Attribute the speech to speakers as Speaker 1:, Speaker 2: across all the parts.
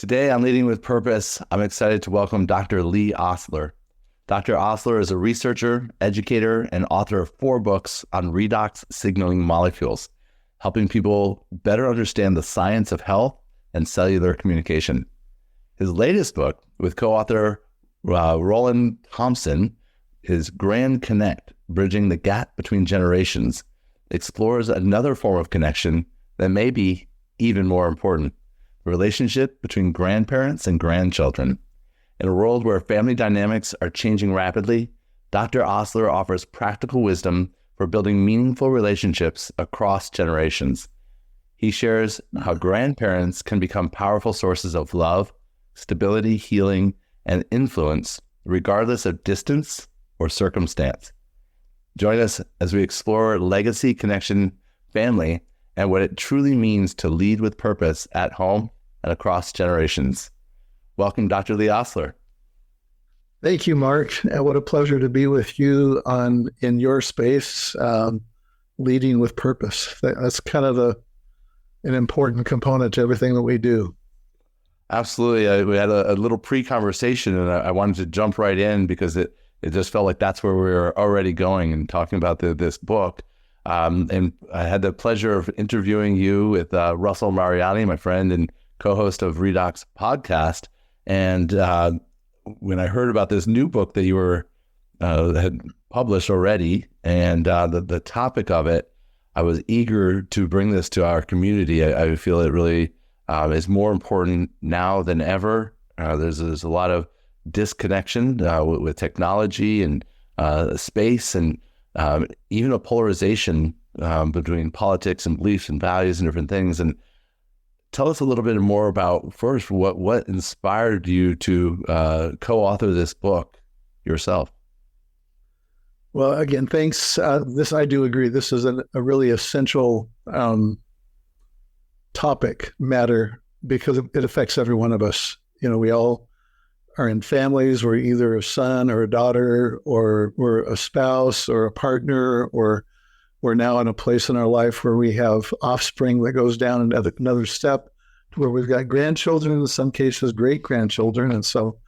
Speaker 1: Today on Leading with Purpose, I'm excited to welcome Dr. Lee Ostler. Dr. Ostler is a researcher, educator, and author of 4 books on redox signaling molecules, helping people better understand the science of health and cellular communication. His latest book, with co-author Roland Thompson, is Grand Connect, Bridging the Gap Between Generations, explores another form of connection that may be even more important: the relationship between grandparents and grandchildren. In a world where family dynamics are changing rapidly, Dr. Ostler offers practical wisdom for building meaningful relationships across generations. He shares how grandparents can become powerful sources of love, stability, healing, and influence, regardless of distance or circumstance. Join us as we explore legacy, connection, family, and what it truly means to lead with purpose at home and across generations. Welcome, Dr. Lee Ostler.
Speaker 2: Thank you, Mark. What a pleasure to be with you in your space, leading with purpose. That's kind of an important component to everything that we do.
Speaker 1: Absolutely. We had a little pre-conversation, and I wanted to jump right in because it just felt like that's where we were already going and talking about this book. And I had the pleasure of interviewing you with Russell Mariani, my friend and co-host of Redox podcast. And when I heard about this new book that you had published already, and the topic of it, I was eager to bring this to our community. I feel it really is more important now than ever. There's a lot of disconnection with technology and space, and even a polarization between politics and beliefs and values and different things. And tell us a little bit more about, first, what inspired you to co-author this book yourself?
Speaker 2: Well, again, thanks. I do agree. This is a really essential matter, because it affects every one of us. You know, we all are in families. We're either a son or a daughter, or we're a spouse or a partner, or we're now in a place in our life where we have offspring that goes down another step to where we've got grandchildren, in some cases great-grandchildren. And so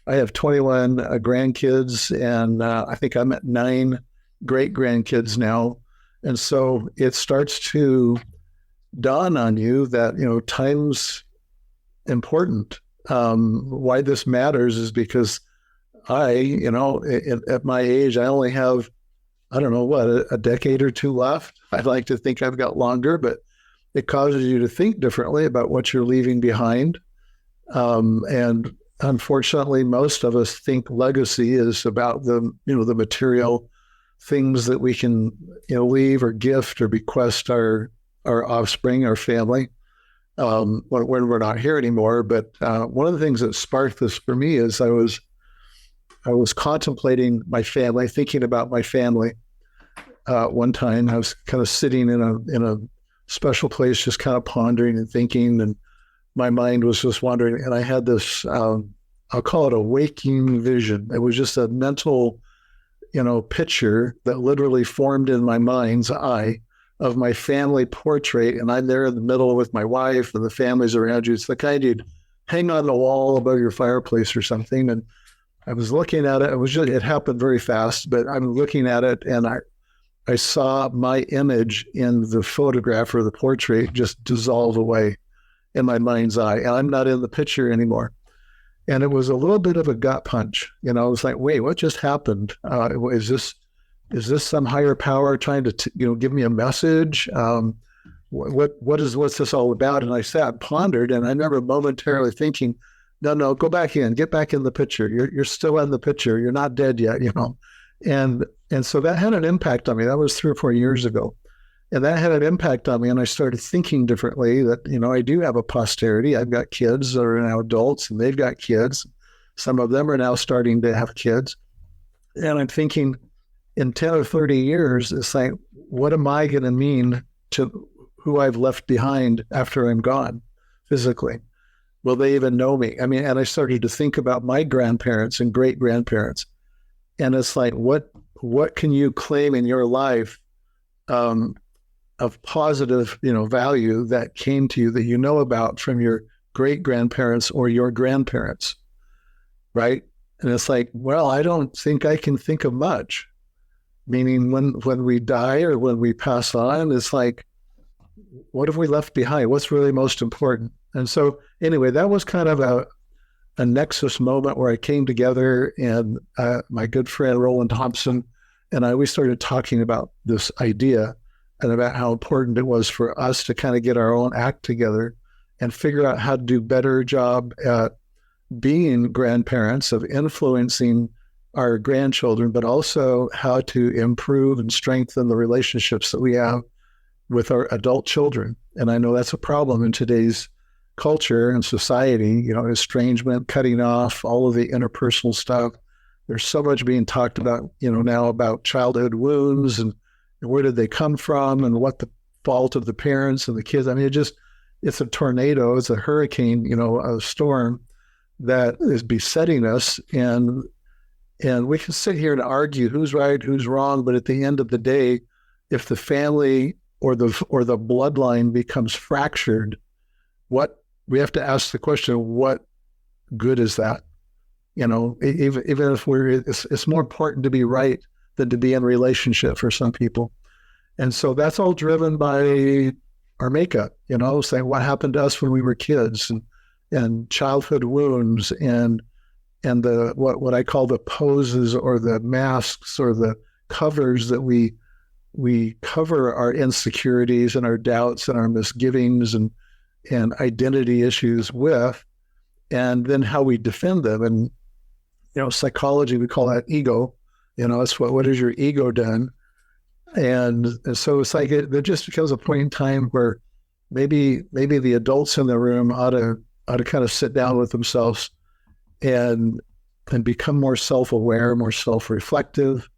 Speaker 2: I have 21 grandkids, and I think I'm at 9 great-grandkids now. And so it starts to dawn on you that, time's important. Why this matters is because at my age, I only have, a decade or 2 left. I'd like to think I've got longer, but it causes you to think differently about what you're leaving behind. And unfortunately, most of us think legacy is about the material things that we can, leave or gift or bequest our offspring, our family, when we're not here anymore. But one of the things that sparked this for me is I was contemplating my family, thinking about my family. One time I was kind of sitting in a special place, just kind of pondering and thinking, and my mind was just wandering. And I had this, I'll call it a waking vision. It was just a mental, picture that literally formed in my mind's eye of my family portrait. And I'm there in the middle with my wife, and the family's around you. It's the kind you'd hang on the wall above your fireplace or something. And I was looking at it. It happened very fast, but I'm looking at it, and I saw my image in the photograph or the portrait just dissolve away in my mind's eye. And I'm not in the picture anymore. And it was a little bit of a gut punch. I was like, wait, what just happened? Is this some higher power trying to, give me a message? What's this all about? And I sat and pondered, and I remember momentarily thinking, no, go back in, get back in the picture. You're still in the picture. You're not dead yet, And so that had an impact on me. That was 3 or 4 years ago. And that had an impact on me. And I started thinking differently that, I do have a posterity. I've got kids that are now adults, and they've got kids. Some of them are now starting to have kids. And I'm thinking, in 10 or 30 years, it's like, what am I going to mean to who I've left behind after I'm gone physically? Will they even know me? And I started to think about my grandparents and great-grandparents. And it's like, what can you claim in your life of positive, value that came to you that you know about from your great-grandparents or your grandparents, right? And it's like, well, I don't think I can think of much. Meaning when we die or when we pass on, it's like, what have we left behind? What's really most important? And so anyway, that was kind of a nexus moment where I came together, and my good friend Roland Thompson and we started talking about this idea and about how important it was for us to kind of get our own act together and figure out how to do a better job at being grandparents, of influencing our grandchildren, but also how to improve and strengthen the relationships that we have with our adult children. And I know that's a problem in today's culture and society, estrangement, cutting off, all of the interpersonal stuff. There's so much being talked about, now about childhood wounds and where did they come from and what the fault of the parents and the kids. I mean, it's a tornado, it's a hurricane, a storm that is besetting us. And we can sit here and argue who's right, who's wrong. But at the end of the day, if the family or the bloodline becomes fractured, we have to ask the question, what good is that? Even if it's more important to be right than to be in relationship for some people. And so that's all driven by our makeup, saying what happened to us when we were kids, and childhood wounds, and the what I call the poses or the masks or the covers that we cover our insecurities and our doubts and our misgivings and identity issues with, and then how we defend them. And psychology, we call that ego. It's what has your ego done? And so it's like there just becomes a point in time where maybe the adults in the room ought to kind of sit down with themselves and become more self-aware, more self-reflective,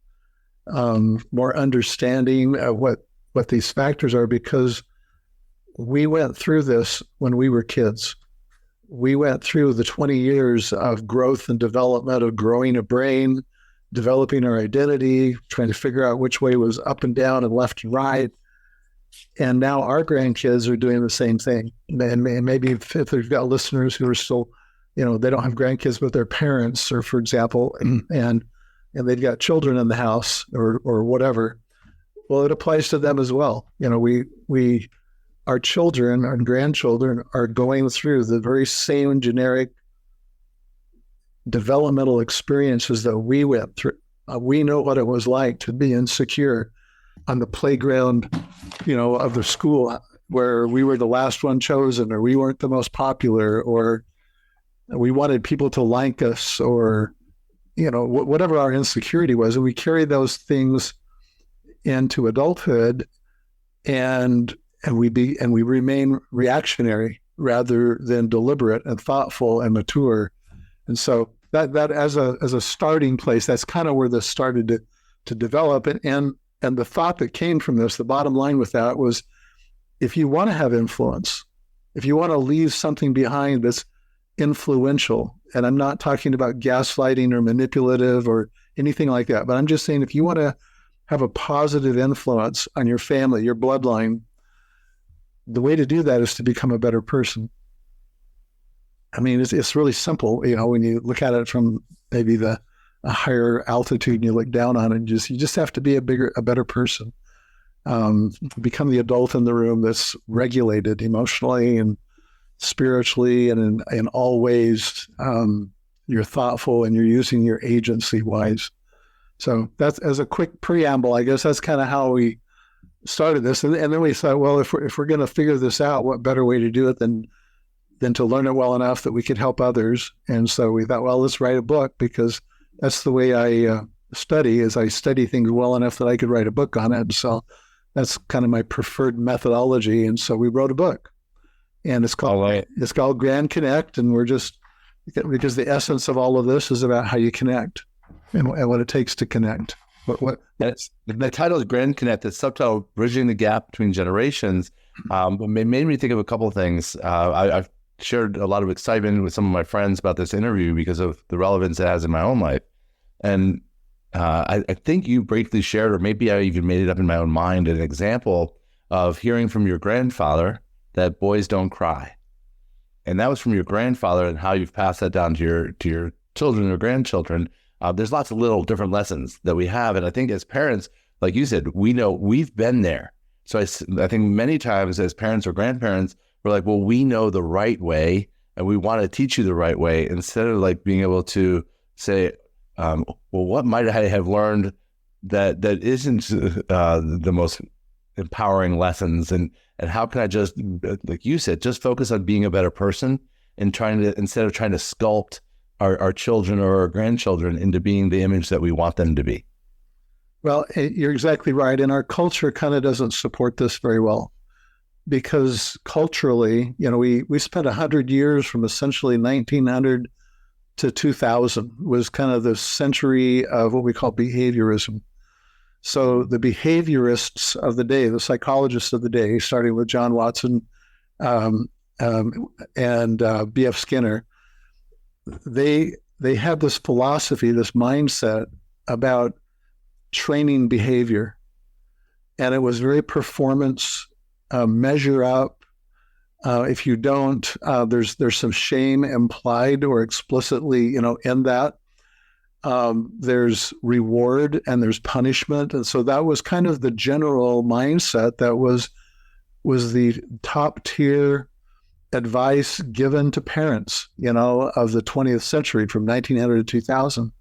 Speaker 2: more understanding of what these factors are, because we went through this when we were kids. We went through the 20 years of growth and development, of growing a brain, developing our identity, trying to figure out which way was up and down and left and right. And now our grandkids are doing the same thing. And maybe if they've got listeners who are still, they don't have grandkids with their parents, or for example, and they've got children in the house or whatever, well, it applies to them as well. Our children and grandchildren are going through the very same generic developmental experiences that we went through. We know what it was like to be insecure on the playground, of the school, where we were the last one chosen, or we weren't the most popular, or we wanted people to like us, or, whatever our insecurity was. And we carry those things into adulthood, and we remain reactionary rather than deliberate and thoughtful and mature. And so that as a starting place, that's kind of where this started to develop. And the thought that came from this, the bottom line with that was, if you want to have influence, if you want to leave something behind that's influential, and I'm not talking about gaslighting or manipulative or anything like that, but I'm just saying, if you want to have a positive influence on your family, your bloodline, the way to do that is to become a better person. I mean, it's really simple, when you look at it from maybe a higher altitude and you look down on it, you just have to be a better person. Become the adult in the room that's regulated emotionally and spiritually, and in all ways, you're thoughtful and you're using your agency wise. So that's, as a quick preamble, I guess that's kind of how we started this. And then we thought, well, if we're going to figure this out, what better way to do it than to learn it well enough that we could help others. And so we thought, well, let's write a book, because that's the way I study, is I study things well enough that I could write a book on it. And so that's kind of my preferred methodology. And so we wrote a book, and it's called Grand Connect. And because the essence of all of this is about how you connect and what it takes to connect.
Speaker 1: The title is Grand Connect. It's subtitle, Bridging the Gap Between Generations. But it made me think of a couple of things. I've shared a lot of excitement with some of my friends about this interview because of the relevance it has in my own life. And I think you briefly shared, or maybe I even made it up in my own mind, an example of hearing from your grandfather that boys don't cry. and that was from your grandfather, and how you've passed that down to your children or grandchildren. There's lots of little different lessons that we have. And I think as parents, like you said, we know we've been there. So I think many times as parents or grandparents, we're like, well, we know the right way and we want to teach you the right way, instead of like being able to say, well, what might I have learned that isn't the most empowering lessons, and how can I just, like you said, just focus on being a better person and instead of trying to sculpt our children or our grandchildren into being the image that we want them to be.
Speaker 2: Well, you're exactly right. And our culture kind of doesn't support this very well, because culturally, we spent 100 years from essentially 1900 to 2000 was kind of the century of what we call behaviorism. So the behaviorists of the day, the psychologists of the day, starting with John Watson and B.F. Skinner, they had this philosophy, this mindset about training behavior. And it was very performance, measure up. If you don't, there's some shame implied or explicitly, in that. There's reward and there's punishment. And so that was kind of the general mindset that was the top tier advice given to parents, of the 20th century from 1900 to 2000.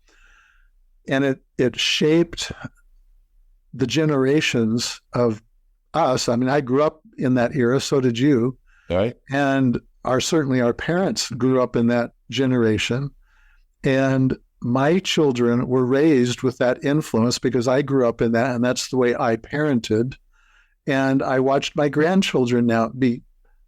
Speaker 2: And it shaped the generations of us. I mean, I grew up in that era, so did you.
Speaker 1: All right.
Speaker 2: And certainly our parents grew up in that generation. And my children were raised with that influence because I grew up in that, and that's the way I parented. And I watched my grandchildren now be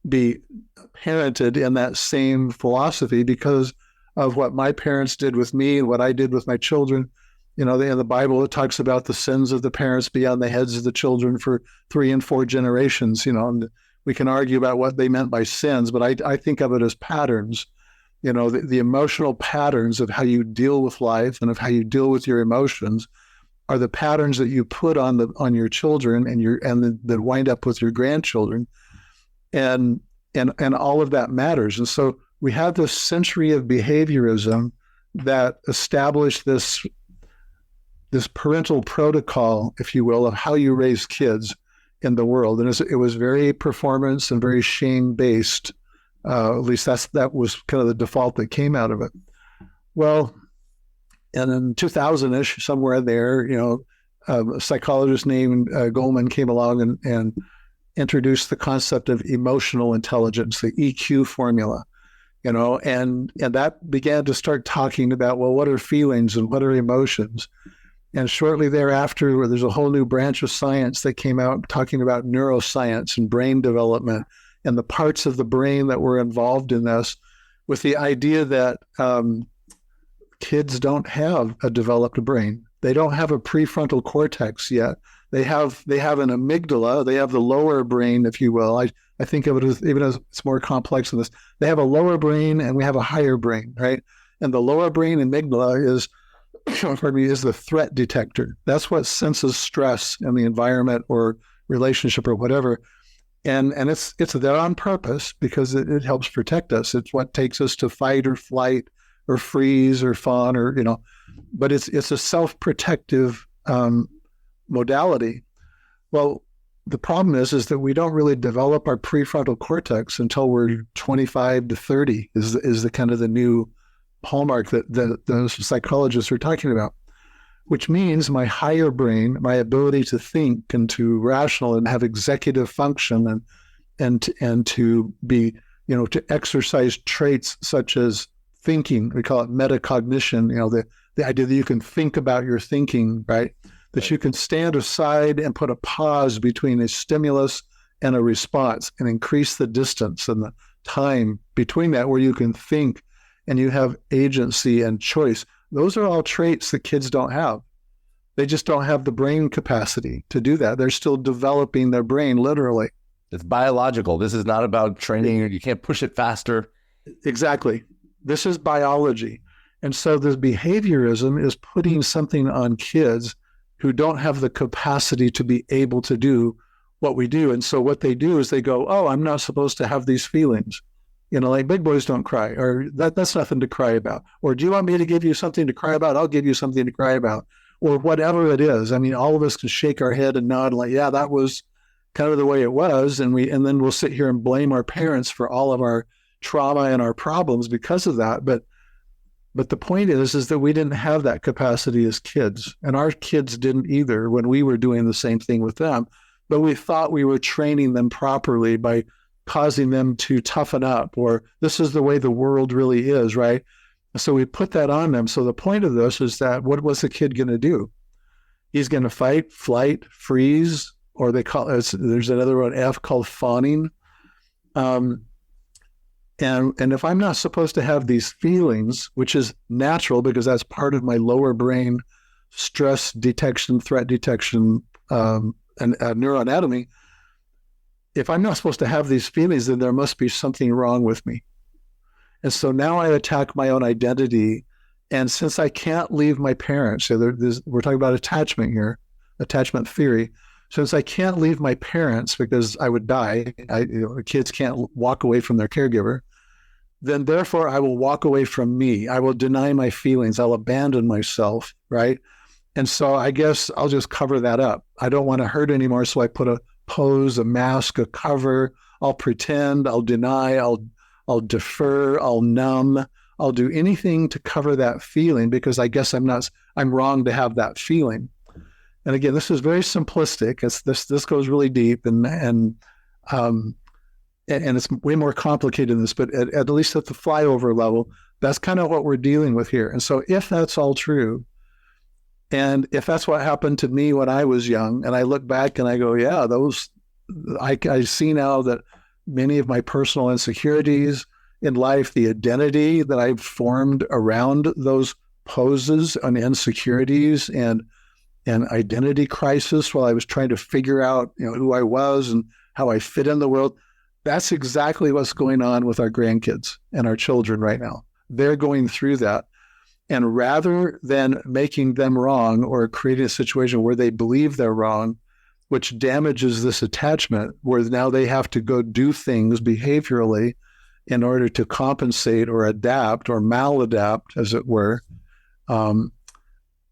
Speaker 2: parented in that same philosophy because of what my parents did with me and what I did with my children. In the Bible, it talks about the sins of the parents be on the heads of the children for 3 and 4 generations, and we can argue about what they meant by sins, but I think of it as patterns. The emotional patterns of how you deal with life and of how you deal with your emotions are the patterns that you put on your children and that wind up with your grandchildren, and all of that matters. And so we have this century of behaviorism that established this parental protocol, if you will, of how you raise kids in the world, and it was very performance and very shame based. At least that was kind of the default that came out of it. Well, and in 2000-ish, somewhere there, a psychologist named Goleman came along and introduced the concept of emotional intelligence, the EQ formula, and that began to start talking about, well, what are feelings and what are emotions? And shortly thereafter, there's a whole new branch of science that came out talking about neuroscience and brain development and the parts of the brain that were involved in this, with the idea that kids don't have a developed brain. They don't have a prefrontal cortex yet. They have an amygdala. They have the lower brain, if you will. I think of it as, even as it's more complex than this. They have a lower brain and we have a higher brain, right? And the lower brain amygdala is the threat detector. That's what senses stress in the environment or relationship or whatever. And it's there on purpose because it helps protect us. It's what takes us to fight or flight or freeze or fawn or, but it's a self-protective modality. Well, the problem is that we don't really develop our prefrontal cortex until we're 25 to 30 is the kind of the new hallmark that the psychologists are talking about, which means my higher brain, my ability to think and to rational and have executive function and to be, to exercise traits such as thinking. We call it metacognition, the idea that you can think about your thinking, right? That you can stand aside and put a pause between a stimulus and a response and increase the distance and the time between that where you can think and you have agency and choice. Those are all traits that kids don't have. They just don't have the brain capacity to do that. They're still developing their brain, literally.
Speaker 1: It's biological. This is not about training. You can't push it faster.
Speaker 2: Exactly. This is biology. And so this behaviorism is putting something on kids who don't have the capacity to be able to do what we do. And so what they do is they go, oh, I'm not supposed to have these feelings. Like big boys don't cry, or that's nothing to cry about. Or do you want me to give you something to cry about? I'll give you something to cry about, or whatever it is. I mean, all of us can shake our head and nod like, yeah, that was kind of the way it was. And then we'll sit here and blame our parents for all of our trauma and our problems because of that. But the point is that we didn't have that capacity as kids, and our kids didn't either when we were doing the same thing with them. But we thought we were training them properly by causing them to toughen up, or this is the way the world really is, right? So we put that on them. So the point of this is that what was the kid going to do? He's going to fight, flight, freeze, or they call it, there's another one, F, called fawning. And if I'm not supposed to have these feelings, which is natural because that's part of my lower brain stress detection, threat detection, and neuroanatomy, if I'm not supposed to have these feelings, then there must be something wrong with me. And so now I attack my own identity. And since I can't leave my parents, so we're talking about attachment here, attachment theory. Since I can't leave my parents because I would die, kids can't walk away from their caregiver, then therefore I will walk away from me. I will deny my feelings. I'll abandon myself, right? And so I guess I'll just cover that up. I don't want to hurt anymore, so I put a pose, a mask, a cover. I'll pretend, I'll deny, I'll defer, I'll numb. I'll do anything to cover that feeling because I guess I'm wrong to have that feeling. And again, this is very simplistic. This goes really deep and it's way more complicated than this, but at least at the flyover level, that's kind of what we're dealing with here. And so if that's all true, and if that's what happened to me when I was young, and I look back and I go, yeah, I see now that many of my personal insecurities in life, the identity that I've formed around those poses and insecurities and identity crisis while I was trying to figure out, who I was and how I fit in the world, that's exactly what's going on with our grandkids and our children right now. They're going through that. And rather than making them wrong or creating a situation where they believe they're wrong, which damages this attachment, where now they have to go do things behaviorally in order to compensate or adapt or maladapt, as it were.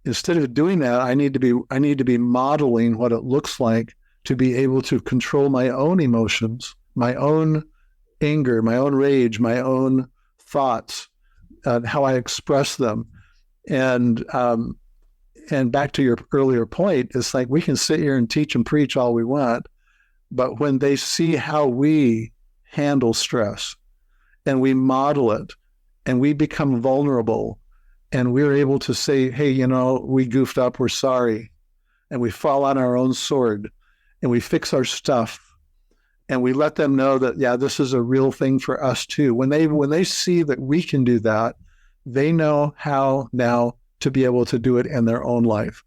Speaker 2: Instead of doing that, I need to be modeling what it looks like to be able to control my own emotions, my own anger, my own rage, my own thoughts, how I express them. And back to your earlier point, it's like we can sit here and teach and preach all we want, but when they see how we handle stress and we model it and we become vulnerable and we're able to say, hey, we goofed up, we're sorry, and we fall on our own sword and we fix our stuff and we let them know that, yeah, this is a real thing for us too. When they see that we can do that, they know how now to be able to do it in their own life.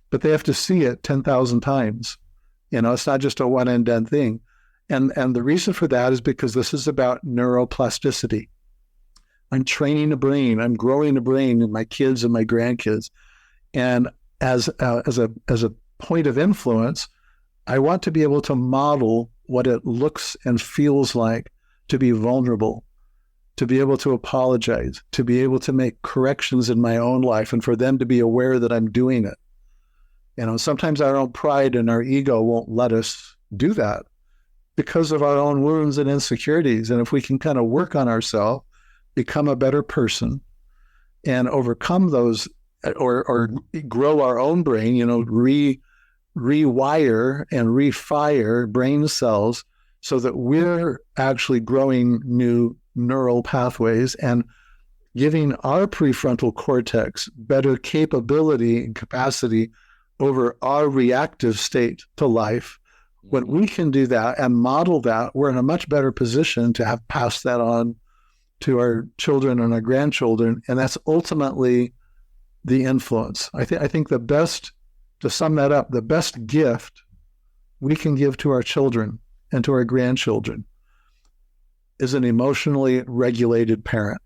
Speaker 2: But they have to see it 10,000 times. It's not just a one and done thing. And the reason for that is because this is about neuroplasticity. I'm training the brain. I'm growing the brain in my kids and my grandkids. And as a point of influence, I want to be able to model what it looks and feels like to be vulnerable, to be able to apologize, to be able to make corrections in my own life, and for them to be aware that I'm doing it. Sometimes our own pride and our ego won't let us do that because of our own wounds and insecurities. And if we can kind of work on ourselves, become a better person, and overcome those, or grow our own brain, rewire and refire brain cells so that we're actually growing new neural pathways and giving our prefrontal cortex better capability and capacity over our reactive state to life. When we can do that and model that, we're in a much better position to have passed that on to our children and our grandchildren. And that's ultimately the influence. I think the best, to sum that up, the best gift we can give to our children and to our grandchildren is an emotionally regulated parent.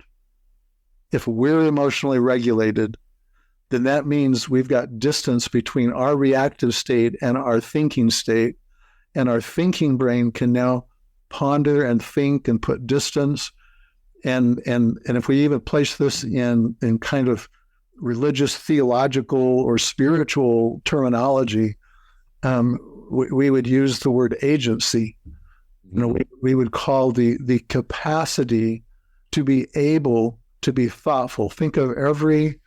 Speaker 2: If we're emotionally regulated, then that means we've got distance between our reactive state and our thinking state, and our thinking brain can now ponder and think and put distance And if we even place this in kind of religious, theological, or spiritual terminology, we would use the word agency. We would call the capacity to be able to be thoughtful. Think of every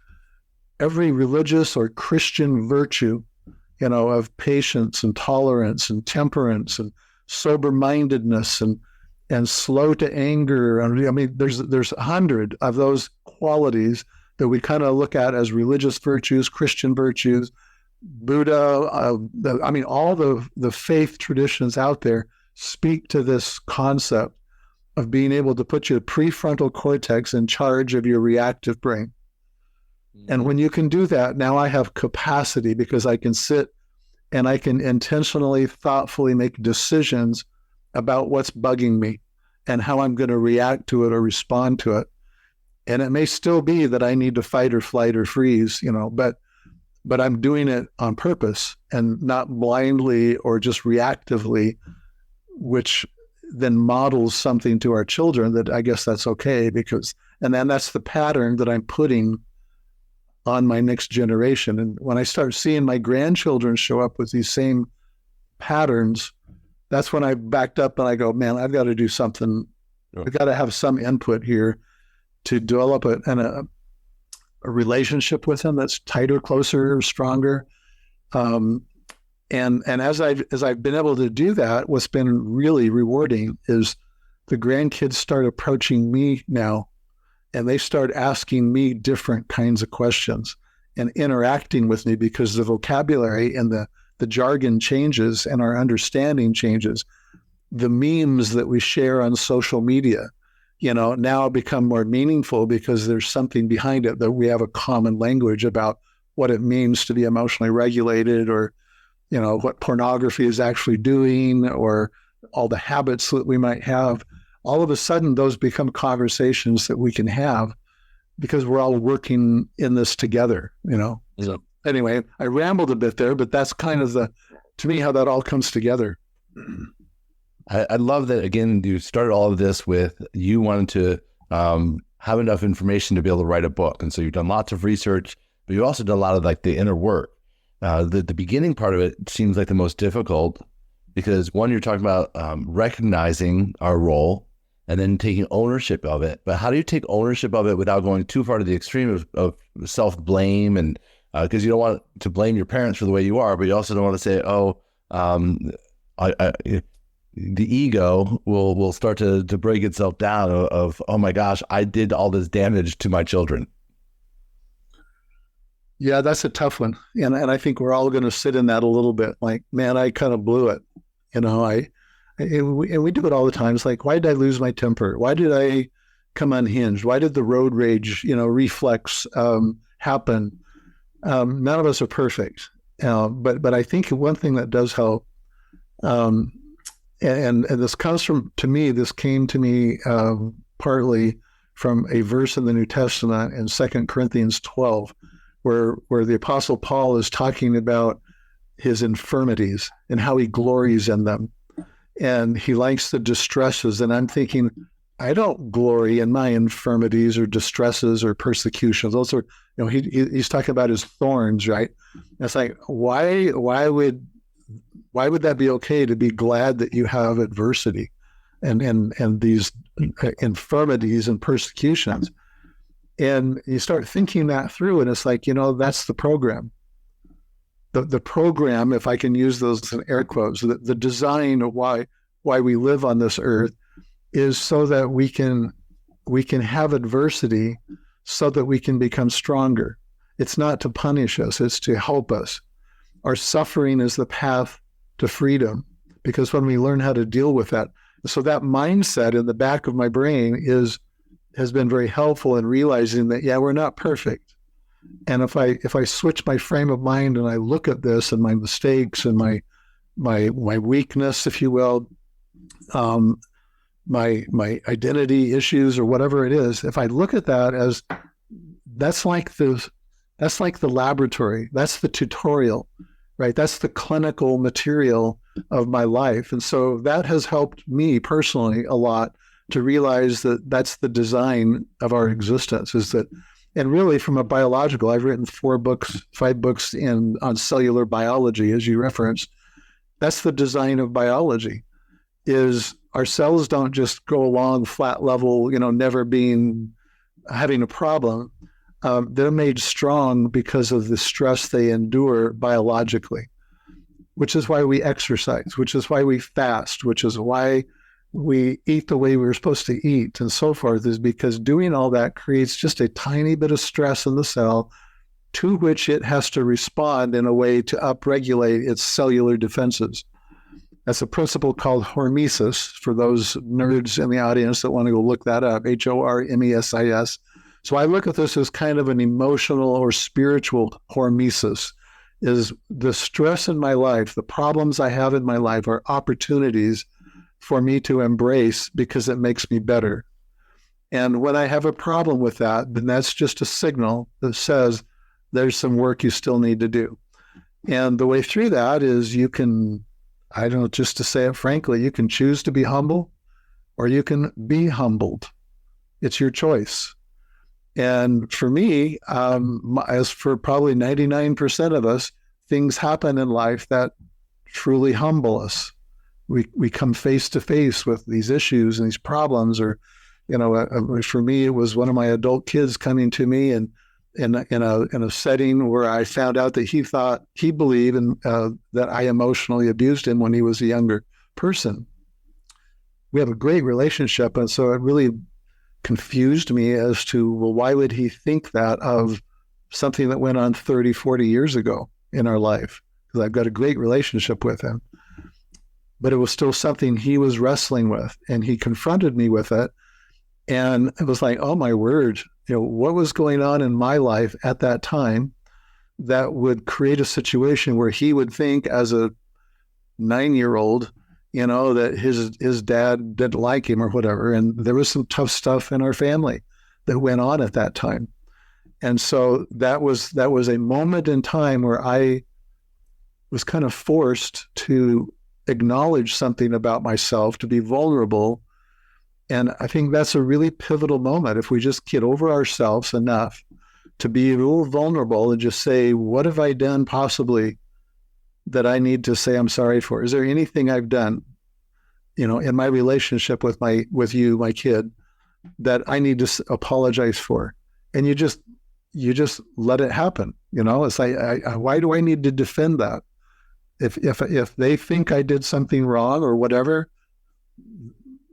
Speaker 2: religious or Christian virtue, of patience and tolerance and temperance and sober-mindedness and slow to anger. I mean, there's 100 of those qualities that we kind of look at as religious virtues, Christian virtues, Buddha. All the faith traditions out there speak to this concept of being able to put your prefrontal cortex in charge of your reactive brain. And when you can do that, now I have capacity because I can sit and I can intentionally, thoughtfully make decisions about what's bugging me and how I'm going to react to it or respond to it. And it may still be that I need to fight or flight or freeze, but I'm doing it on purpose and not blindly or just reactively, which then models something to our children that I guess that's okay and then that's the pattern that I'm putting on my next generation. And when I start seeing my grandchildren show up with these same patterns, that's when I backed up and I go, man, I've got to do something. I've got to have some input here to develop a relationship with them that's tighter, closer, stronger. And as I've been able to do that, what's been really rewarding is the grandkids start approaching me now, and they start asking me different kinds of questions and interacting with me because the vocabulary and the jargon changes and our understanding changes. The memes that we share on social media, now become more meaningful because there's something behind it, that we have a common language about what it means to be emotionally regulated, or what pornography is actually doing, or all the habits that we might have. All of a sudden, those become conversations that we can have because we're all working in this together, Yeah. So anyway, I rambled a bit there, but that's kind of to me, how that all comes together.
Speaker 1: I love that, again, you started all of this with you wanting to have enough information to be able to write a book. And so you've done lots of research, but you've also done a lot of the inner work. The beginning part of it seems like the most difficult because, one, you're talking about recognizing our role and then taking ownership of it. But how do you take ownership of it without going too far to the extreme of self-blame? And because you don't want to blame your parents for the way you are, but you also don't want to say, the ego will start to break itself down of, oh my gosh, I did all this damage to my children.
Speaker 2: Yeah, that's a tough one. And I think we're all going to sit in that a little bit like, man, I kind of blew it. And we do it all the time. It's like, why did I lose my temper? Why did I come unhinged? Why did the road rage, reflex happen? None of us are perfect. But I think one thing that does help, and this came to me partly from a verse in the New Testament in 2 Corinthians 12, where the Apostle Paul is talking about his infirmities and how he glories in them. And he likes the distresses. And I'm thinking, I don't glory in my infirmities or distresses or persecutions. Those are, he's talking about his thorns, right? And it's like, why would that be okay, to be glad that you have adversity and these infirmities and persecutions? And you start thinking that through, and it's like, that's the program. The program, if I can use those in air quotes, the design of why we live on this earth is so that we can have adversity so that we can become stronger. It's not to punish us, it's to help us. Our suffering is the path to freedom, because when we learn how to deal with that, so that mindset in the back of my brain has been very helpful in realizing that, we're not perfect. And if I switch my frame of mind and I look at this and my mistakes and my weakness, if you will, my identity issues or whatever it is, if I look at that as that's like the laboratory, that's the tutorial, right? That's the clinical material of my life. And so that has helped me personally a lot to realize that that's the design of our existence, is that, and really from a biological, I've written 5 books on cellular biology, as you referenced. That's the design of biology, is our cells don't just go along flat level, never having a problem. They're made strong because of the stress they endure biologically, which is why we exercise, which is why we fast, which is why we eat the way we were supposed to eat and so forth, is because doing all that creates just a tiny bit of stress in the cell to which it has to respond in a way to upregulate its cellular defenses. That's a principle called hormesis, for those nerds in the audience that want to go look that up, HORMESIS. So I look at this as kind of an emotional or spiritual hormesis, is the stress in my life, the problems I have in my life are opportunities for me to embrace because it makes me better. And when I have a problem with that, then that's just a signal that says there's some work you still need to do. And the way through that is you can, just to say it frankly, you can choose to be humble or you can be humbled. It's your choice. And for me, as for probably 99% of us, things happen in life that truly humble us. We come face to face with these issues and these problems, or, for me, it was one of my adult kids coming to me and in a setting where I found out that he believed that I emotionally abused him when he was a younger person. We have a great relationship, and so it really confused me as to, well, why would he think that of something that went on 30, 40 years ago in our life? Because I've got a great relationship with him. But it was still something he was wrestling with, and he confronted me with it. And it was like, oh my word, what was going on in my life at that time that would create a situation where he would think as a 9-year-old, that his dad didn't like him or whatever. And there was some tough stuff in our family that went on at that time. And so that was a moment in time where I was kind of forced to acknowledge something about myself, to be vulnerable. And I think that's a really pivotal moment. If we just get over ourselves enough to be a little vulnerable and just say, what have I done possibly that I need to say I'm sorry for? Is there anything I've done, in my relationship with you, my kid, that I need to apologize for? And you just let it happen. It's like, why do I need to defend that? If they think I did something wrong or whatever,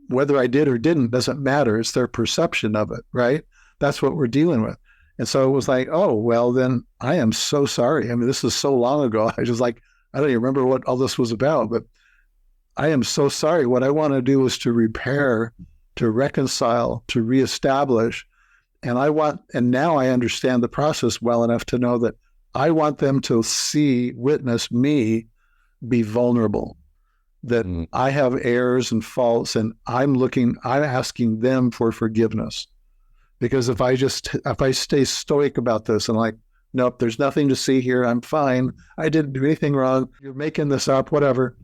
Speaker 2: whether I did or didn't doesn't matter. It's their perception of it, right? That's what we're dealing with. And so it was like, oh, well, then I am so sorry. I mean, this is so long ago. I don't even remember what all this was about, but I am so sorry. What I want to do is to repair, to reconcile, to reestablish. And now I understand the process well enough to know that I want them to witness me be vulnerable, that I have errors and faults, and I'm asking them for forgiveness. Because if I stay stoic about this and like, nope, there's nothing to see here, I'm fine, I didn't do anything wrong, you're making this up, whatever.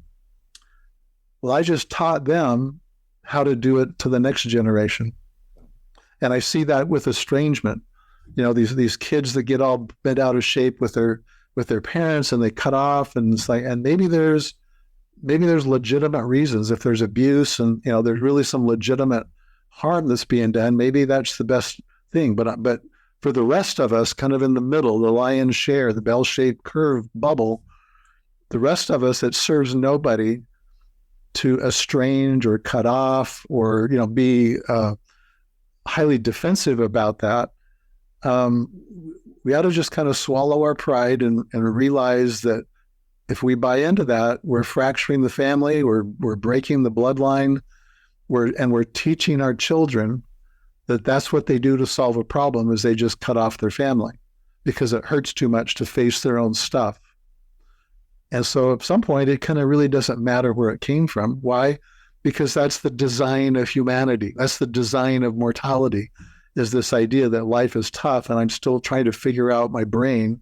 Speaker 2: Well, I just taught them how to do it to the next generation. And I see that with estrangement. These kids that get all bent out of shape with their parents and they cut off, and it's like, and maybe there's legitimate reasons. If there's abuse and there's really some legitimate harm that's being done, maybe that's the best thing. But for the rest of us, kind of in the middle, the lion's share, the bell-shaped curve bubble, the rest of us, it serves nobody to estrange or cut off or be highly defensive about that. We ought to just kind of swallow our pride and realize that if we buy into that, we're fracturing the family, we're breaking the bloodline, we're teaching our children that that's what they do to solve a problem, is they just cut off their family because it hurts too much to face their own stuff. And so at some point, it kind of really doesn't matter where it came from. Why? Because that's the design of humanity. That's the design of mortality, is this idea that life is tough and I'm still trying to figure out my brain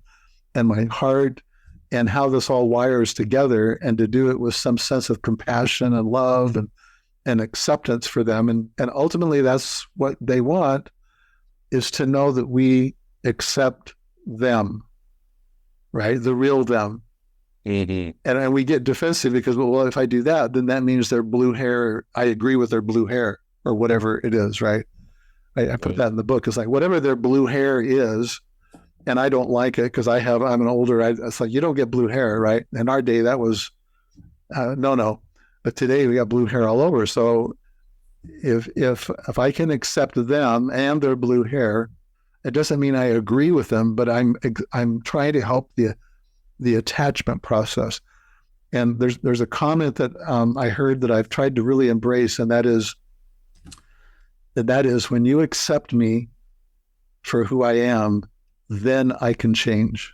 Speaker 2: and my heart and how this all wires together, and to do it with some sense of compassion and love and acceptance for them. And ultimately that's what they want, is to know that we accept them, right? The real them.
Speaker 1: Mm-hmm.
Speaker 2: And we get defensive because, well, if I do that, then that means their blue hair, I agree with their blue hair or whatever it is, right? I put that in the book. It's like, whatever their blue hair is, and I don't like it because I'm an older, it's like, you don't get blue hair, right? In our day, that was, no. But today we got blue hair all over. So if I can accept them and their blue hair, it doesn't mean I agree with them, but I'm trying to help the attachment process. And there's a comment that I heard that I've tried to really embrace, and that is when you accept me for who I am, then I can change.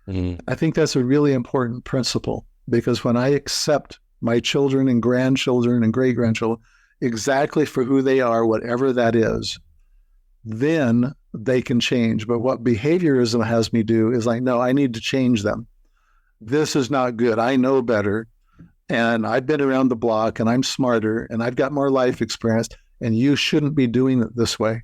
Speaker 1: Mm-hmm.
Speaker 2: I think that's a really important principle, because when I accept my children and grandchildren and great-grandchildren exactly for who they are, whatever that is, then they can change. But what behaviorism has me do is like, no, I need to change them. This is not good. I know better. And I've been around the block and I'm smarter and I've got more life experience, and you shouldn't be doing it this way.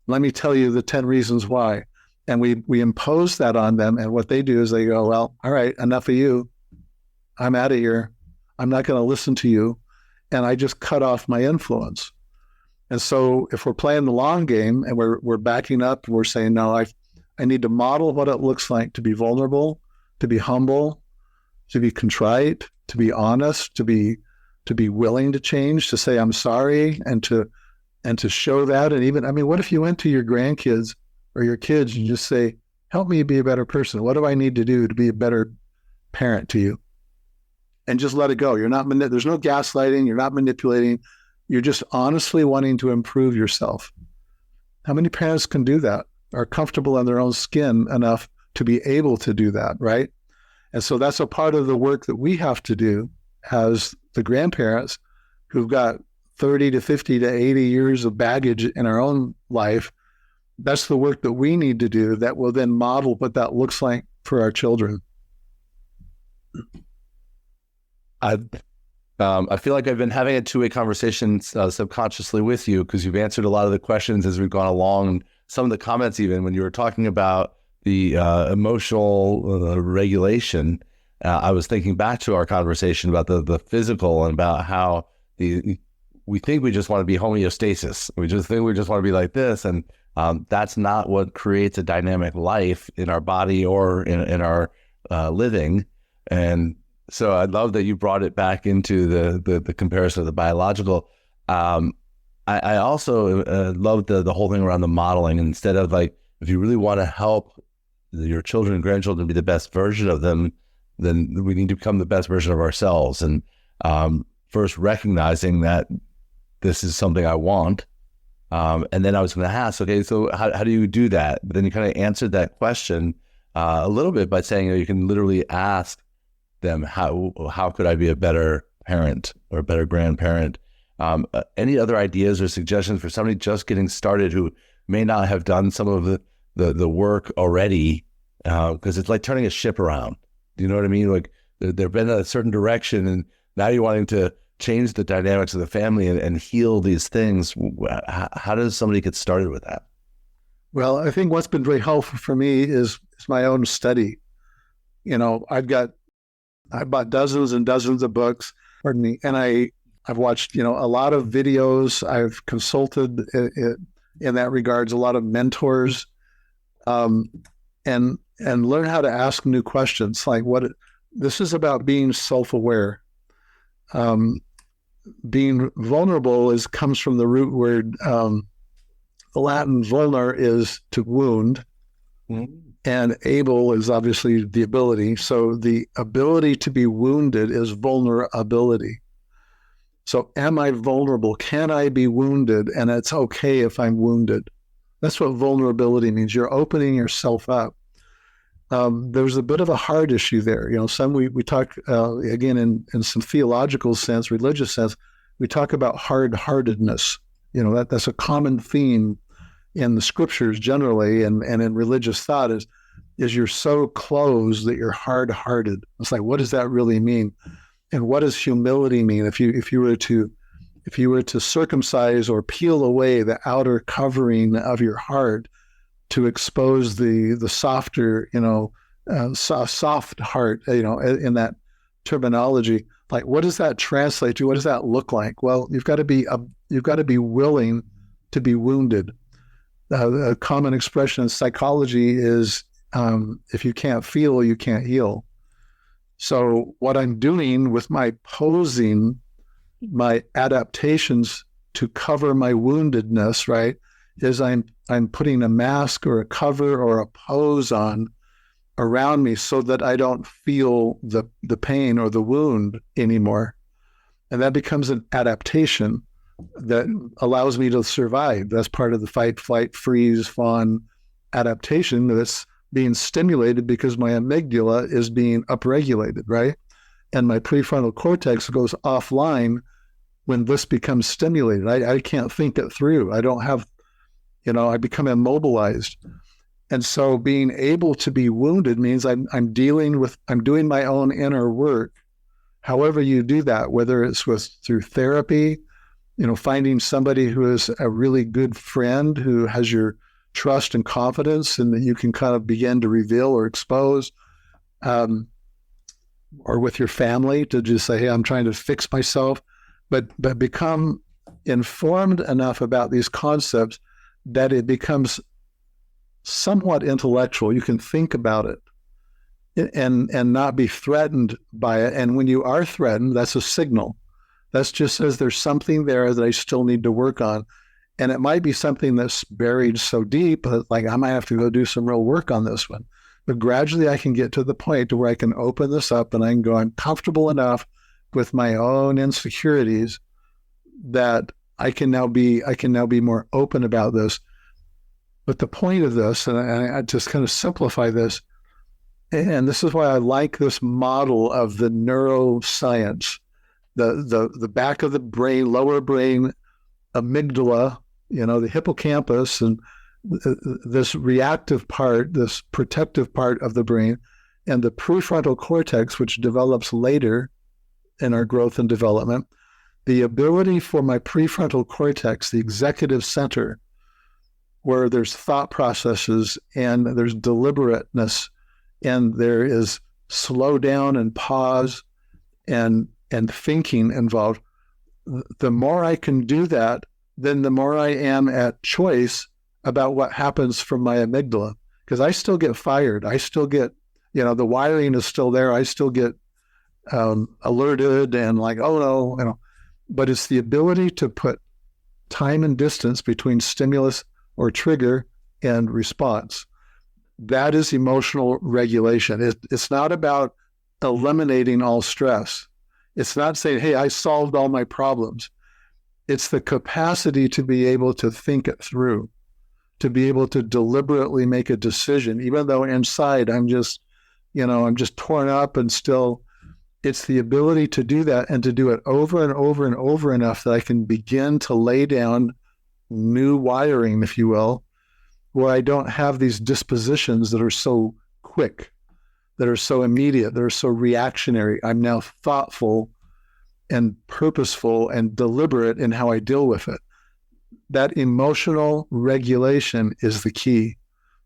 Speaker 2: Let me tell you the 10 reasons why. And we impose that on them. And what they do is they go, well, all right, enough of you. I'm out of here. I'm not going to listen to you. And I just cut off my influence. And so if we're playing the long game and we're backing up and we're saying, no, I need to model what it looks like to be vulnerable, to be humble, to be contrite, to be honest, to be willing to change, to say I'm sorry, and to show that. And even, I mean, what if you went to your grandkids or your kids and just say, help me be a better person. What do I need to do to be a better parent to you? And just let it go. You're not, there's no gaslighting. You're not manipulating. You're just honestly wanting to improve yourself. How many parents can do that, are comfortable in their own skin enough to be able to do that, right? And so that's a part of the work that we have to do as the grandparents who've got 30 to 50 to 80 years of baggage in our own life. That's the work that we need to do that will then model what that looks like for our children.
Speaker 1: I feel like I've been having a two-way conversation subconsciously with you, because you've answered a lot of the questions as we've gone along. And some of the comments, even when you were talking about the emotional regulation, I was thinking back to our conversation about the physical and about how we think we just want to be homeostasis. We just think we just want to be like this. And that's not what creates a dynamic life in our body or in our living. And so I love that you brought it back into the comparison of the biological. I also love the whole thing around the modeling. Instead of like, if you really want to help your children and grandchildren be the best version of them, then we need to become the best version of ourselves. And first recognizing that this is something I want. And then I was going to ask, okay, so how do you do that? But then you kind of answered that question a little bit by saying, you can literally ask them, how could I be a better parent or a better grandparent? Any other ideas or suggestions for somebody just getting started who may not have done some of the work already? Because it's like turning a ship around. Do you know what I mean? Like they've been in a certain direction, and now you're wanting to change the dynamics of the family and heal these things. How does somebody get started with that?
Speaker 2: Well, I think what's been very helpful for me is my own study. I bought dozens and dozens of books, and I've watched, a lot of videos. I've consulted in that regards, a lot of mentors, and learn how to ask new questions. Like this is about being self-aware. Being vulnerable comes from the root word, the Latin vulner is to wound. Mm-hmm. And able is obviously the ability. So the ability to be wounded is vulnerability. So am I vulnerable? Can I be wounded? And it's okay if I'm wounded. That's what vulnerability means. You're opening yourself up. There's a bit of a heart issue there. We talk, again, in some theological sense, religious sense, we talk about hard-heartedness. That's a common theme in the scriptures generally, and in religious thought is you're so closed that you're hard-hearted. It's like, what does that really mean? And what does humility mean? If you were to circumcise or peel away the outer covering of your heart to expose the softer, soft heart, in that terminology, like what does that translate to? What does that look like? Well, you've got to be willing to be wounded. A common expression in psychology is if you can't feel, you can't heal. So what I'm doing with my posing, my adaptations to cover my woundedness, right, is I'm putting a mask or a cover or a pose on around me so that I don't feel the pain or the wound anymore. And that becomes an adaptation that allows me to survive. That's part of the fight, flight, freeze, fawn adaptation that's being stimulated because my amygdala is being upregulated, right? And my prefrontal cortex goes offline when this becomes stimulated. I can't think it through. I don't have, I become immobilized. And so being able to be wounded means I'm doing my own inner work. However you do that, whether it's through therapy, finding somebody who is a really good friend who has your trust and confidence and that you can kind of begin to reveal or expose, or with your family to just say, hey, I'm trying to fix myself, but become informed enough about these concepts that it becomes somewhat intellectual. You can think about it and not be threatened by it. And when you are threatened, that's a signal. That just says there's something there that I still need to work on. And it might be something that's buried so deep, like I might have to go do some real work on this one. But gradually I can get to the point to where I can open this up and I can go, I'm comfortable enough with my own insecurities that I can now be more open about this. But the point of this, and I just kind of simplify this, and this is why I like this model of the neuroscience, the back of the brain, lower brain, amygdala, the hippocampus, and this reactive part, this protective part of the brain, and the prefrontal cortex, which develops later in our growth and development. The ability for my prefrontal cortex, the executive center, where there's thought processes and there's deliberateness and there is slow down and pause and thinking involved. The more I can do that, then the more I am at choice about what happens from my amygdala. Because I still get fired. I still get, the wiring is still there. I still get alerted and like, oh no, but it's the ability to put time and distance between stimulus or trigger and response. That is emotional regulation. It's not about eliminating all stress. It's not saying, hey, I solved all my problems. It's the capacity to be able to think it through, to be able to deliberately make a decision, even though inside I'm just torn up and still. It's the ability to do that and to do it over and over and over enough that I can begin to lay down new wiring, if you will, where I don't have these dispositions that are so quick, that are so immediate, that are so reactionary. I'm now thoughtful and purposeful and deliberate in how I deal with it. That emotional regulation is the key.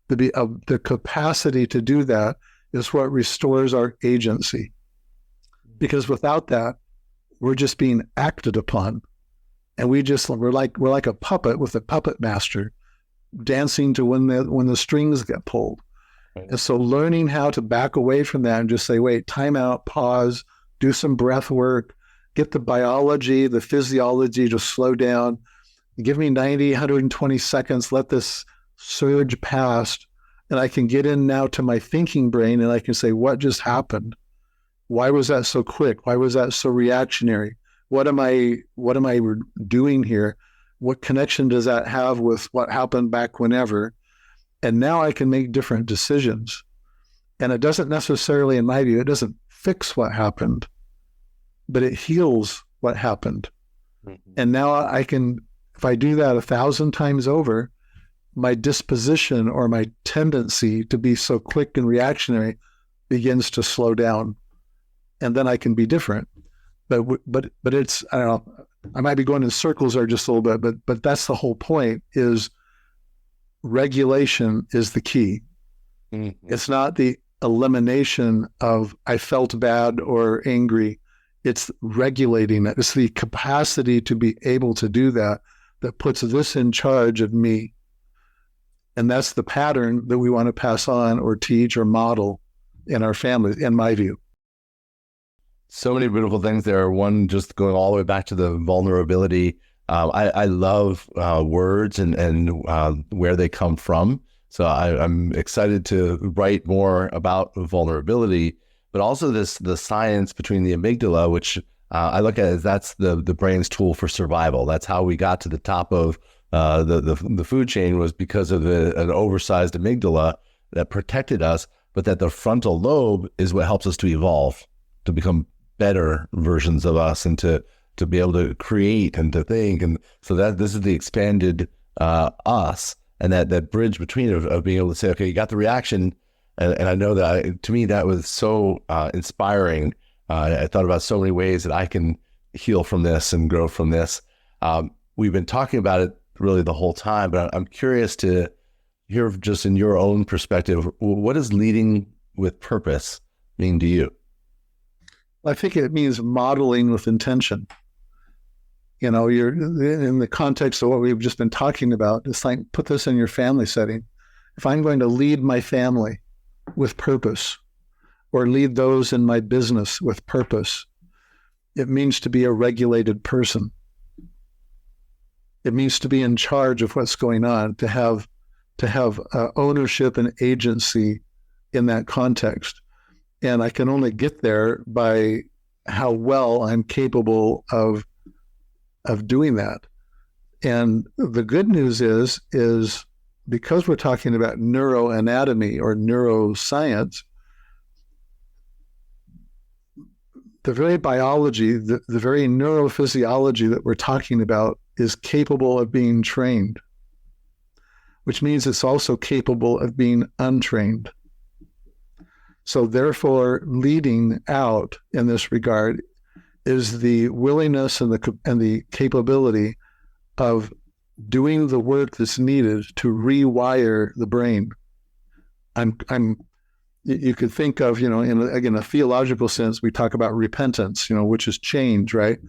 Speaker 2: The capacity to do that is what restores our agency. Because without that, we're just being acted upon. And we're like a puppet with a puppet master dancing to when the strings get pulled. Right. And so learning how to back away from that and just say, wait, time out, pause, do some breath work, get the biology, the physiology to slow down, give me 90, 120 seconds, let this surge past, and I can get in now to my thinking brain and I can say, what just happened? Why was that so quick? Why was that so reactionary? What am I doing here? What connection does that have with what happened back whenever? And now I can make different decisions. And it doesn't necessarily, in my view, it doesn't fix what happened, but it heals what happened. Mm-hmm. And now I can, if I do that 1,000 times over, my disposition or my tendency to be so quick and reactionary begins to slow down. And then I can be different. but it's, I don't know, I might be going in circles there just a little bit, but that's the whole point, is regulation is the key. Mm-hmm. It's not the elimination of I felt bad or angry. It's regulating it. It's the capacity to be able to do that puts this in charge of me. And that's the pattern that we want to pass on or teach or model in our families, in my view.
Speaker 1: So many beautiful things there. One, just going all the way back to the vulnerability. I love words and where they come from. So I'm excited to write more about vulnerability, but also the science between the amygdala, which I look at as that's the brain's tool for survival. That's how we got to the top of the food chain, was because of an oversized amygdala that protected us, but that the frontal lobe is what helps us to evolve, to become better versions of us, and to be able to create and to think. And so that this is the expanded us, and that bridge between of being able to say, okay, you got the reaction. And I know that to me, that was so inspiring. I thought about so many ways that I can heal from this and grow from this. We've been talking about it really the whole time, but I'm curious to hear, just in your own perspective, what does leading with purpose mean to you?
Speaker 2: I think it means modeling with intention. You know, you're in the context of what we've just been talking about. It's like, put this in your family setting. If I'm going to lead my family with purpose, or lead those in my business with purpose, it means to be a regulated person. It means to be in charge of what's going on, to have ownership and agency in that context. And I can only get there by how well I'm capable of doing that. And the good news is because we're talking about neuroanatomy or neuroscience, the very biology, the very neurophysiology that we're talking about is capable of being trained, which means it's also capable of being untrained. So therefore, leading out in this regard is the willingness and the capability of doing the work that's needed to rewire the brain. You could think of, in a theological sense, we talk about repentance, which is change, right?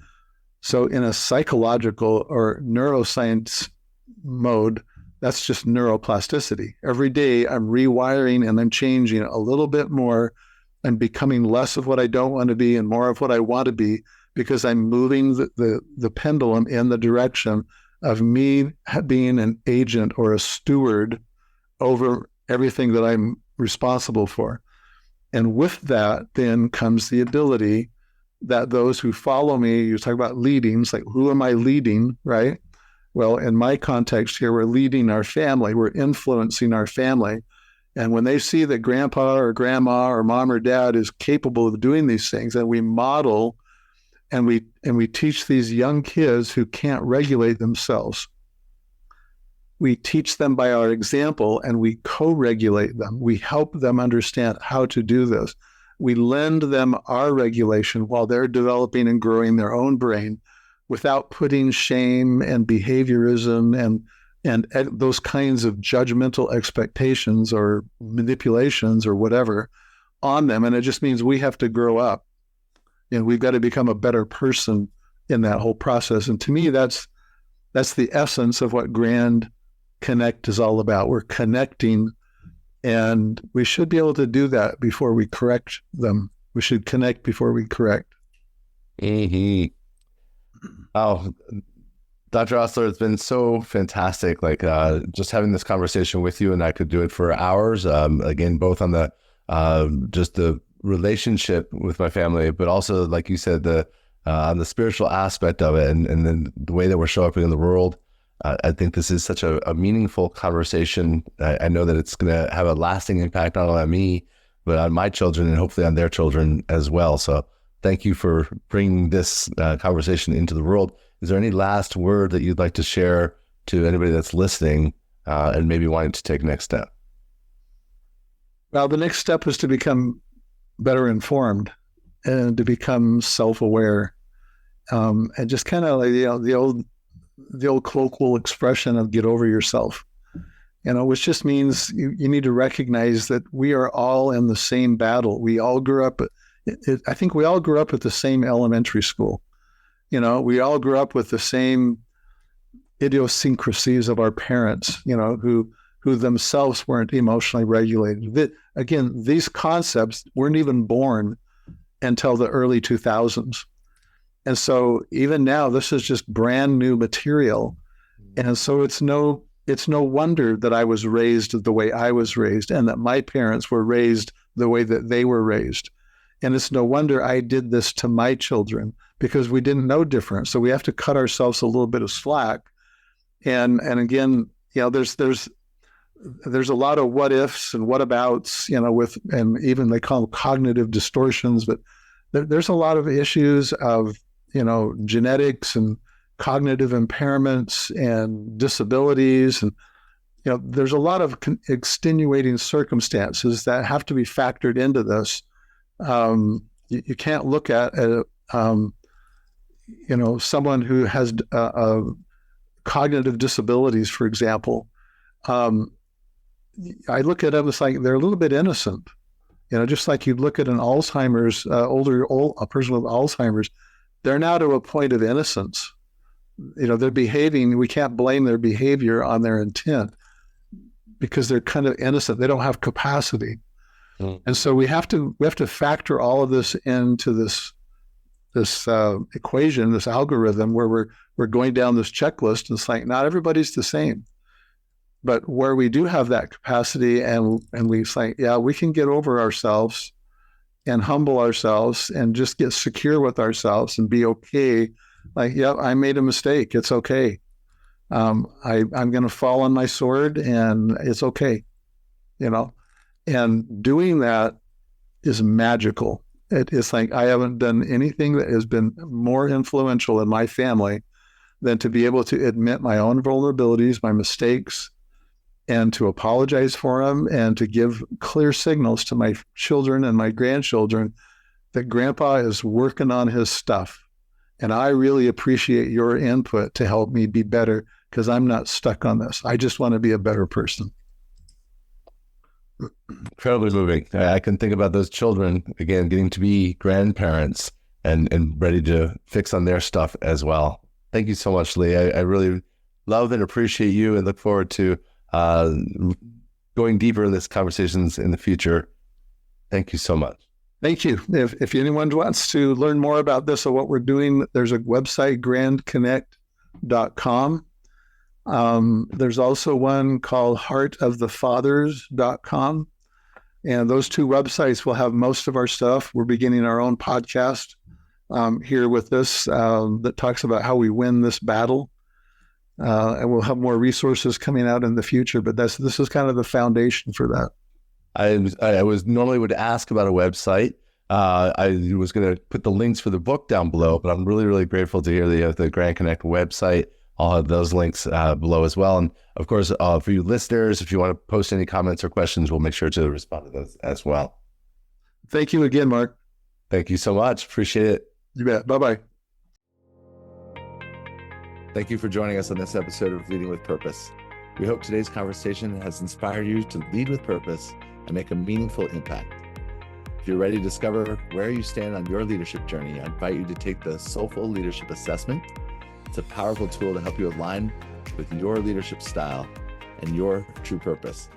Speaker 2: So in a psychological or neuroscience mode, that's just neuroplasticity. Every day I'm rewiring and I'm changing a little bit more. I'm becoming less of what I don't want to be and more of what I want to be, because I'm moving the pendulum in the direction of me being an agent or a steward over everything that I'm responsible for. And with that then comes the ability that those who follow me, you talk about leading, it's like, who am I leading, right? Well, in my context here, we're leading our family, we're influencing our family. And when they see that grandpa or grandma or mom or dad is capable of doing these things, and we model and we teach these young kids who can't regulate themselves, we teach them by our example, and we co-regulate them. We help them understand how to do this. We lend them our regulation while they're developing and growing their own brain, without putting shame and behaviorism and those kinds of judgmental expectations or manipulations or whatever on them. And it just means we have to grow up, and we've got to become a better person in that whole process. And to me, that's the essence of what Grand Connect is all about. We're connecting, and we should be able to do that before we correct them. We should connect before we correct.
Speaker 1: Mm-hmm. Oh, Dr. Ostler, it's been so fantastic. Just having this conversation with you, and I could do it for hours. Again, both on the just the relationship with my family, but also, like you said, on the spiritual aspect of it, and then the way that we're showing up in the world. I think this is such a meaningful conversation. I know that it's going to have a lasting impact not only on me, but on my children, and hopefully on their children as well. So thank you for bringing this conversation into the world. Is there any last word that you'd like to share to anybody that's listening and maybe wanting to take the next step?
Speaker 2: Well, the next step is to become better informed and to become self-aware. And just kind of like, the old colloquial expression of get over yourself, which just means you need to recognize that we are all in the same battle. We all grew up, I think we all grew up at the same elementary school. We all grew up with the same idiosyncrasies of our parents, who themselves weren't emotionally regulated. Again, these concepts weren't even born until the early 2000s. And so even now, this is just brand new material. And so it's no wonder that I was raised the way I was raised, and that my parents were raised the way that they were raised. And it's no wonder I did this to my children, because we didn't know different. So we have to cut ourselves a little bit of slack. And again, there's a lot of what ifs and what abouts, and even they call them cognitive distortions, but there's a lot of issues of, genetics and cognitive impairments and disabilities. And, there's a lot of extenuating circumstances that have to be factored into this. You can't look at someone who has cognitive disabilities, for example. I look at them, it's like they're a little bit innocent. Just like you'd look at an Alzheimer's, a person with Alzheimer's, they're now to a point of innocence. They're behaving, we can't blame their behavior on their intent, because they're kind of innocent. They don't have capacity. And so we have to factor all of this into this equation, this algorithm, where we're going down this checklist, and it's like not everybody's the same. But where we do have that capacity, and we say, yeah, we can get over ourselves and humble ourselves and just get secure with ourselves and be okay. Like, yeah, I made a mistake. It's okay. I'm going to fall on my sword, and it's okay. And doing that is magical. It's like I haven't done anything that has been more influential in my family than to be able to admit my own vulnerabilities, my mistakes, and to apologize for them, and to give clear signals to my children and my grandchildren that Grandpa is working on his stuff. And I really appreciate your input to help me be better, because I'm not stuck on this. I just want to be a better person.
Speaker 1: Incredibly moving. I can think about those children, again, getting to be grandparents and ready to fix on their stuff as well. Thank you so much, Lee. I really love and appreciate you, and look forward to going deeper in these conversations in the future. Thank you so much.
Speaker 2: Thank you. If anyone wants to learn more about this or what we're doing, there's a website, grandconnect.com. There's also one called heartofthefathers.com. And those two websites will have most of our stuff. We're beginning our own podcast here with this that talks about how we win this battle. And we'll have more resources coming out in the future, but this is kind of the foundation for that.
Speaker 1: I normally would ask about a website. I was going to put the links for the book down below, but I'm really, really grateful to hear that you have the Grand Connect website. I'll have those links below as well. And of course, for you listeners, if you want to post any comments or questions, we'll make sure to respond to those as well.
Speaker 2: Thank you again, Mark.
Speaker 1: Thank you so much. Appreciate it.
Speaker 2: You bet. Bye-bye.
Speaker 1: Thank you for joining us on this episode of Leading with Purpose. We hope today's conversation has inspired you to lead with purpose and make a meaningful impact. If you're ready to discover where you stand on your leadership journey, I invite you to take the Soulful Leadership Assessment. It's a powerful tool to help you align with your leadership style and your true purpose.